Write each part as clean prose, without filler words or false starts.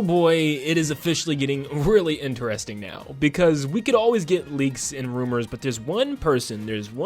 oh boy, it is officially getting really interesting now, because we could always get leaks and rumors, but there's one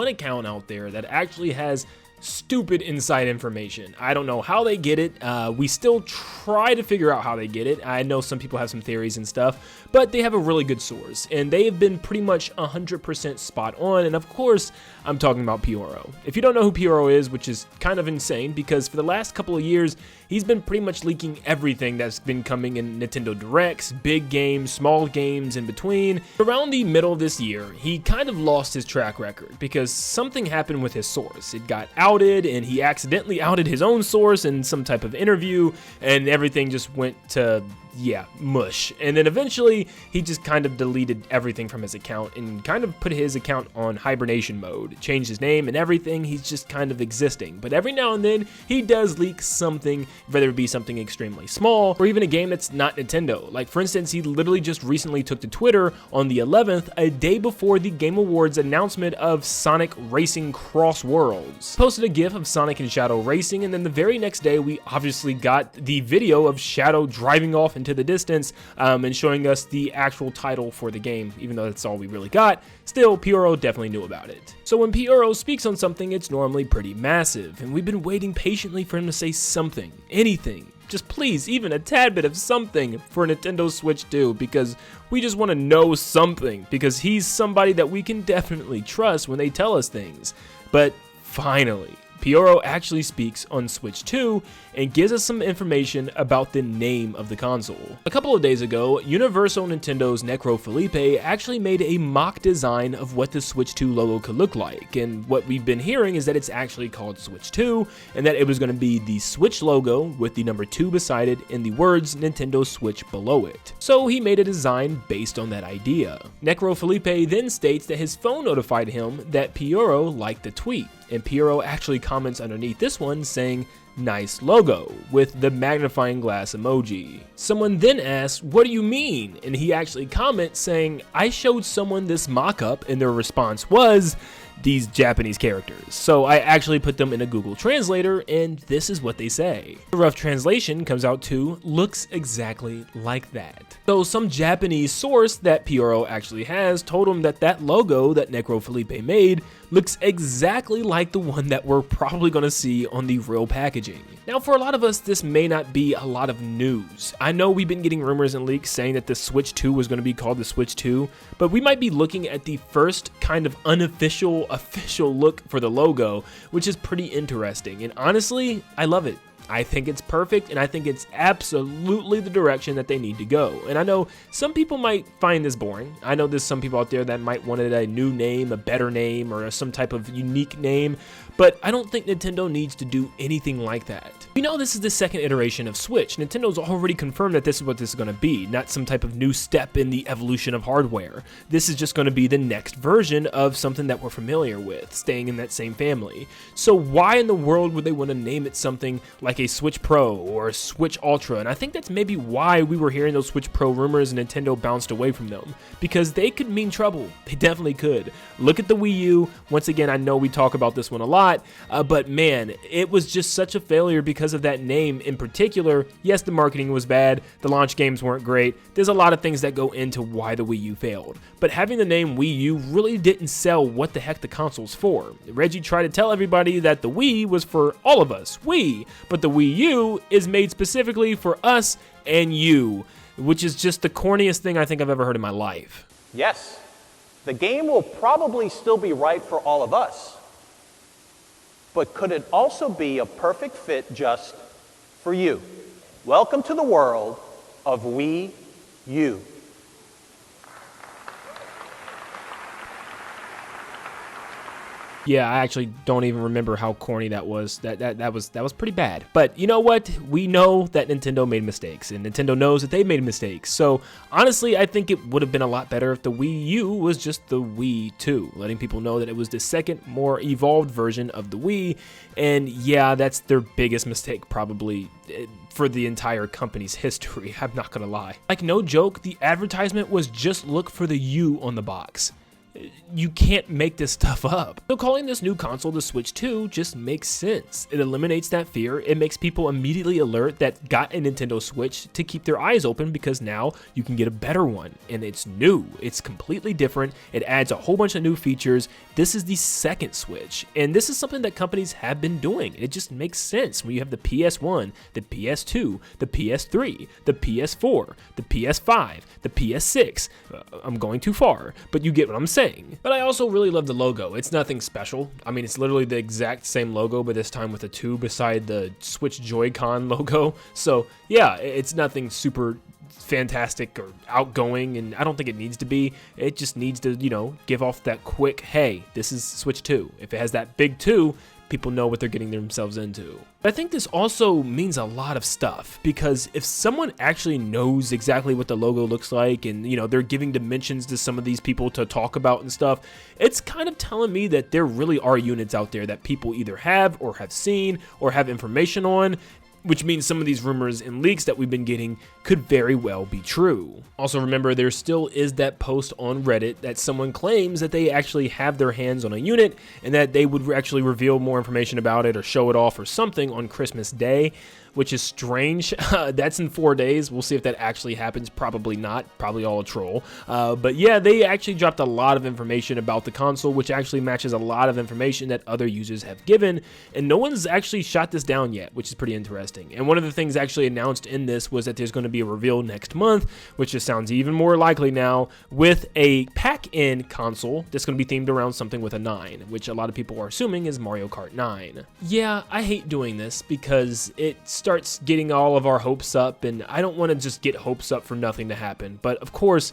account out there that actually has stupid inside information. I don't know how they get it. We still try to figure out how they get it. I know some people have some theories and stuff, but they have a really good source, and they have been pretty much 100% spot on. And of course, I'm talking about Pyoro. If you don't know who Pyoro is, which is kind of insane, because for the last couple of years, he's been pretty much leaking everything that's been coming in Nintendo Directs, big games, small games in between. Around the middle of this year, he kind of lost his track record because something happened with his source. It got outed, and he accidentally outed his own source in some type of interview, and everything just went to, yeah, mush. And then eventually, he just kind of deleted everything from his account and kind of put his account on hibernation mode, changed his name and everything. He's just kind of existing. But every now and then, he does leak something, whether it be something extremely small or even a game that's not Nintendo. Like, for instance, he literally just recently took to Twitter on the 11th, a day before the Game Awards announcement of Sonic Racing Cross Worlds. Posted a gif of Sonic and Shadow racing, and then the very next day, we obviously got the video of Shadow driving off into the distance and showing us the actual title for the game. Even though that's all we really got, still, Pyoro definitely knew about it. So when Pyoro speaks on something, it's normally pretty massive, and we've been waiting patiently for him to say something, anything, just please, even a tad bit of something for Nintendo Switch 2, because we just want to know something, because he's somebody that we can definitely trust when they tell us things. But finally, Pyoro actually speaks on Switch 2 and gives us some information about the name of the console. A couple of days ago, Universal Nintendo's Necro Felipe actually made a mock design of what the Switch 2 logo could look like, and what we've been hearing is that it's actually called Switch 2, and that it was going to be the Switch logo with the number 2 beside it and the words Nintendo Switch below it. So he made a design based on that idea. Necro Felipe then states that his phone notified him that Pyoro liked the tweet, and Pyoro actually comments underneath this one saying, "Nice logo," with the magnifying glass emoji. Someone then asks, "What do you mean?" And he actually comments saying, "I showed someone this mock-up," and their response was, "These Japanese characters." So I actually put them in a Google Translator, and this is what they say. The rough translation comes out to, "Looks exactly like that." So some Japanese source that Pyoro actually has told him that that logo that Necro Felipe made looks exactly like the one that we're probably going to see on the real packaging. Now, for a lot of us, this may not be a lot of news. I know we've been getting rumors and leaks saying that the Switch 2 was going to be called the Switch 2, but we might be looking at the first kind of unofficial, official look for the logo, which is pretty interesting. And honestly, I love it. I think it's perfect, and I think it's absolutely the direction that they need to go. And I know some people might find this boring. I know there's some people out there that might want a new name, a better name, or some type of unique name, but I don't think Nintendo needs to do anything like that. We know this is the second iteration of Switch. Nintendo's already confirmed that this is what this is going to be, not some type of new step in the evolution of hardware. This is just going to be the next version of something that we're familiar with, staying in that same family. So why in the world would they want to name it something like a Switch Pro or a Switch Ultra? And I think that's maybe why we were hearing those Switch Pro rumors and Nintendo bounced away from them, because they could mean trouble. They definitely could. Look at the Wii U. Once again, I know we talk about this one a lot, but man, it was just such a failure because of that name in particular. Yes, the marketing was bad, the launch games weren't great, there's a lot of things that go into why the Wii U failed, but having the name Wii U really didn't sell what the heck the console's for. Reggie tried to tell everybody that the Wii was for all of us, but the Wii U is made specifically for us and you, which is just the corniest thing I think I've ever heard in my life. Yes, the game will probably still be right for all of us, but could it also be a perfect fit just for you? Welcome to the world of Wii U. Yeah, I actually don't even remember how corny that was. That was pretty bad. But you know what? We know that Nintendo made mistakes, and Nintendo knows that they made mistakes. So honestly, I think it would have been a lot better if the Wii U was just the Wii 2, letting people know that it was the second, more evolved version of the Wii. And yeah, that's their biggest mistake probably for the entire company's history. I'm not gonna lie. Like, no joke, the advertisement was just look for the U on the box. You can't make this stuff up. So calling this new console the Switch 2 just makes sense. It eliminates that fear. It makes people immediately alert that got a Nintendo Switch to keep their eyes open, because now you can get a better one, and it's new. It's completely different. It adds a whole bunch of new features. This is the second Switch, and this is something that companies have been doing. It just makes sense when you have the PS1, the PS2, the PS3, the PS4, the PS5, the PS6. I'm going too far, but you get what I'm saying. But I also really love the logo. It's nothing special. I mean, it's literally the exact same logo, but this time with a 2 beside the Switch Joy-Con logo. So yeah, it's nothing super fantastic or outgoing, and I don't think it needs to be. It just needs to, you know, give off that quick, hey, this is Switch 2. If it has that big 2, people know what they're getting themselves into. I think this also means a lot of stuff, because if someone actually knows exactly what the logo looks like, and you know, they're giving dimensions to some of these people to talk about and stuff, it's kind of telling me that there really are units out there that people either have or have seen or have information on, which means some of these rumors and leaks that we've been getting could very well be true. Also remember, there still is that post on Reddit that someone claims that they actually have their hands on a unit and that they would actually reveal more information about it or show it off or something on Christmas Day, which is strange. That's in 4 days. We'll see if that actually happens. Probably not. Probably all a troll. But yeah, they actually dropped a lot of information about the console, which actually matches a lot of information that other users have given, and no one's actually shot this down yet, which is pretty interesting. And one of the things actually announced in this was that there's going to be a reveal next month, which just sounds even more likely now, with a pack-in console that's going to be themed around something with a 9, which a lot of people are assuming is Mario Kart 9. Yeah, I hate doing this because it starts getting all of our hopes up, and I don't want to just get hopes up for nothing to happen. But of course,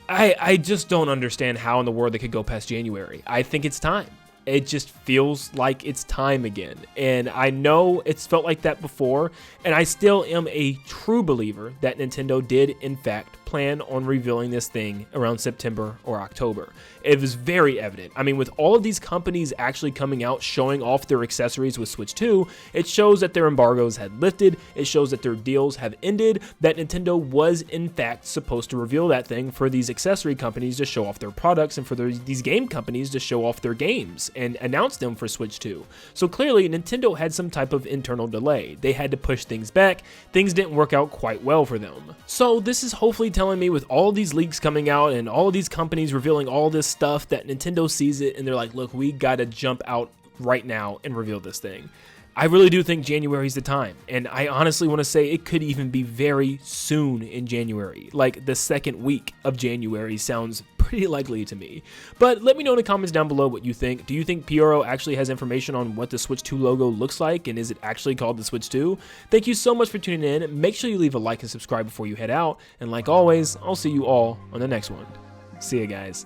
I just don't understand how in the world they could go past January. I think it's time. It just feels like it's time again. And I know it's felt like that before, and I still am a true believer that Nintendo did, in fact, plan on revealing this thing around September or October. It was very evident. I mean, with all of these companies actually coming out showing off their accessories with Switch 2, it shows that their embargoes had lifted, it shows that their deals have ended, that Nintendo was in fact supposed to reveal that thing for these accessory companies to show off their products and for these game companies to show off their games and announce them for Switch 2. So clearly, Nintendo had some type of internal delay. They had to push things back. Things didn't work out quite well for them. So this is hopefully telling me, with all these leaks coming out and all of these companies revealing all this stuff, that Nintendo sees it and they're like, look, we gotta jump out right now and reveal this thing. I really do think January's the time, and I honestly want to say it could even be very soon in January. Like the second week of January sounds pretty likely to me. But let me know in the comments down below what you think. Do you think Pyoro actually has information on what the Switch 2 logo looks like, and is it actually called the Switch 2? Thank you so much for tuning in. Make sure you leave a like and subscribe before you head out, and like always, I'll see you all on the next one. See ya, guys.